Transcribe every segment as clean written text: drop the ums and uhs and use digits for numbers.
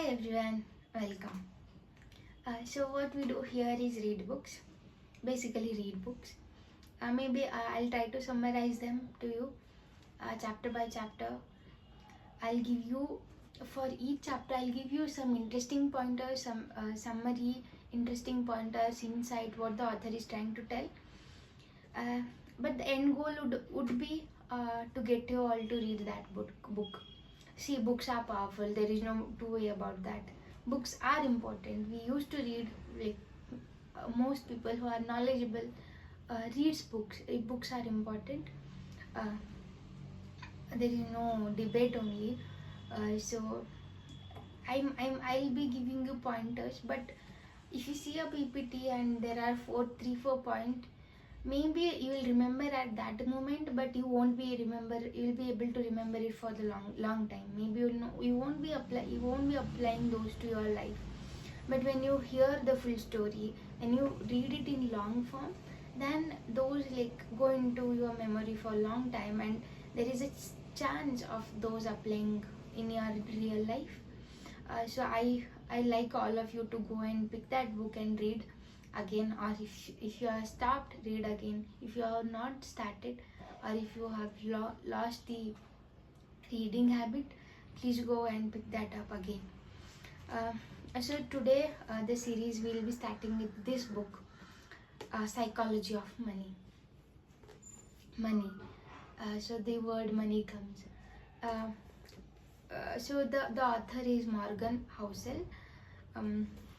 Hi everyone, welcome. So what we do here is read books, basically read books. Maybe I'll try to summarize them to you chapter by chapter. I'll give you, for each chapter I'll give you some interesting pointers, some summary, interesting pointers, insight, what the author is trying to tell. Uh, but the end goal would be to get you all to read that book. See, books are powerful. There is no two way about that. Books are important. We used to read, like most people who are knowledgeable reads books. Books are important. Uh, there is no debate only. So I'll be giving you pointers. But if you see a PPT and there are 4 points, maybe you will remember at that moment, but you won't be able to remember it for the long time. Maybe you won't be applying those to your life. But when you hear the full story and you read it in long form, then those like go into your memory for a long time, and there is a chance of those applying in your real life. So I like all of you to go and pick that book and read again, or if you have stopped, read again. If you have not started, or if you have lost the reading habit, please go and pick that up again. So today the series will be starting with this book, Psychology of Money. So the word money comes. So the author is Morgan Housel.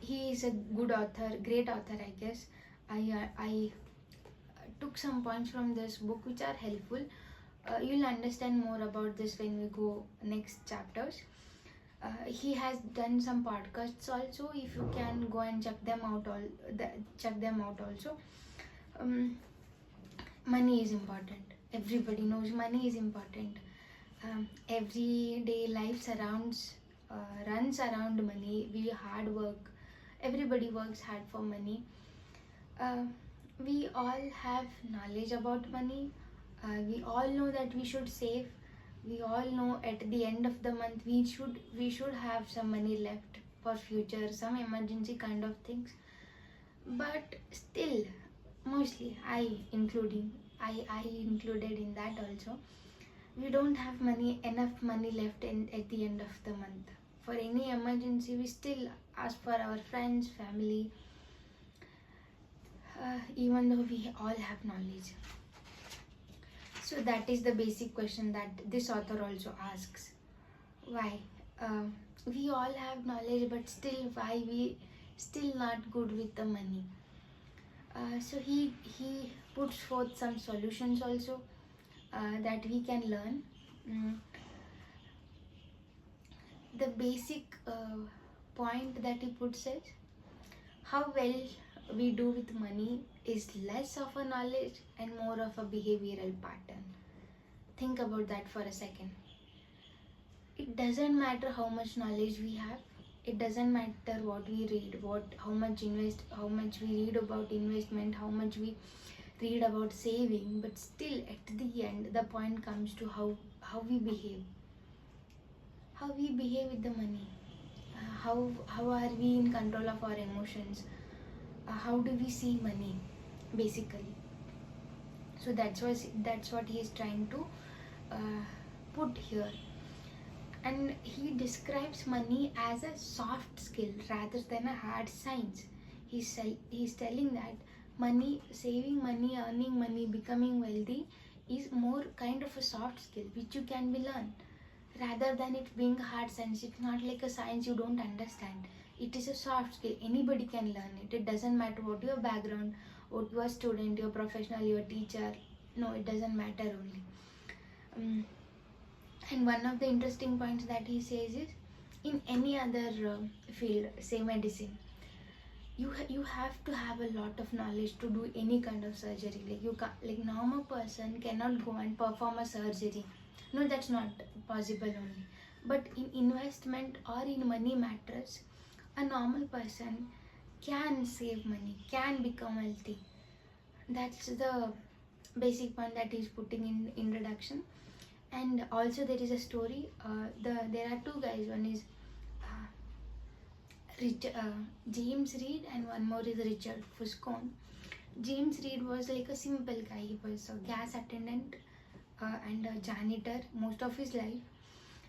He is a good author, great author, I guess. I took some points from this book which are helpful. You'll understand more about this when we go next chapters. He has done some podcasts also. If you can go and check them out, also. Money is important. Everybody knows money is important. Everyday life runs around money. We hard work. Everybody works hard for money. We all have knowledge about money. We all know that we should save. We all know at the end of the month we should have some money left for future, some emergency kind of things. But still, mostly I included in that also, we don't have enough money left at the end of the month. For any emergency, we still ask for our friends, family, even though we all have knowledge. So that is the basic question that this author also asks. Why? We all have knowledge, but still, why we still not good with the money? So he puts forth some solutions also that we can learn. The basic point that he puts is how well we do with money is less of a knowledge and more of a behavioral pattern. Think about that for a second. It doesn't matter how much knowledge we have. It doesn't matter what we read, how much we read about investment, how much we read about saving, but still at the end the point comes to how we behave. How we behave with the money. How are we in control of our emotions? How do we see money, basically? So that's what he is trying to put here. And he describes money as a soft skill rather than a hard science. He's telling that money, saving money, earning money, becoming wealthy is more kind of a soft skill which you can be learned, rather than it being hard science. It's not like a science you don't understand. It is a soft skill. Anybody can learn it. It doesn't matter what your background, what you are student, your professional, your teacher. No, it doesn't matter only. And one of the interesting points that he says is, in any other field, say medicine, you have to have a lot of knowledge to do any kind of surgery. Like normal person cannot go and perform a surgery. No, that's not possible only. But in investment or in money matters, a normal person can save money, can become wealthy. That's the basic point that he's putting in introduction. And also there is a story. There are two guys. One is James Reed, and one more is Richard Fuscon. James Reed was like a simple guy. He was a gas attendant and a janitor most of his life,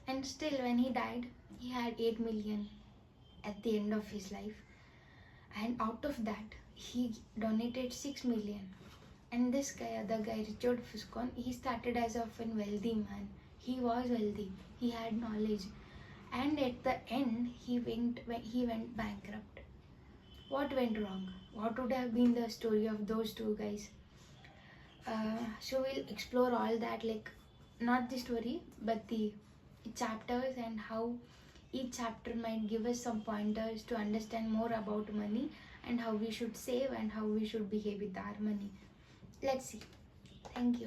and still when he died, he had 8 million at the end of his life, and out of that he donated 6 million. And this guy, other guy, Richard Fuscon, he started as of a wealthy man. He was wealthy, he had knowledge, and at the end he went bankrupt. What went wrong? What would have been the story of those two guys? So we'll explore all that, like not the story but the chapters, and how each chapter might give us some pointers to understand more about money and how we should save and how we should behave with our money. Let's see. Thank you.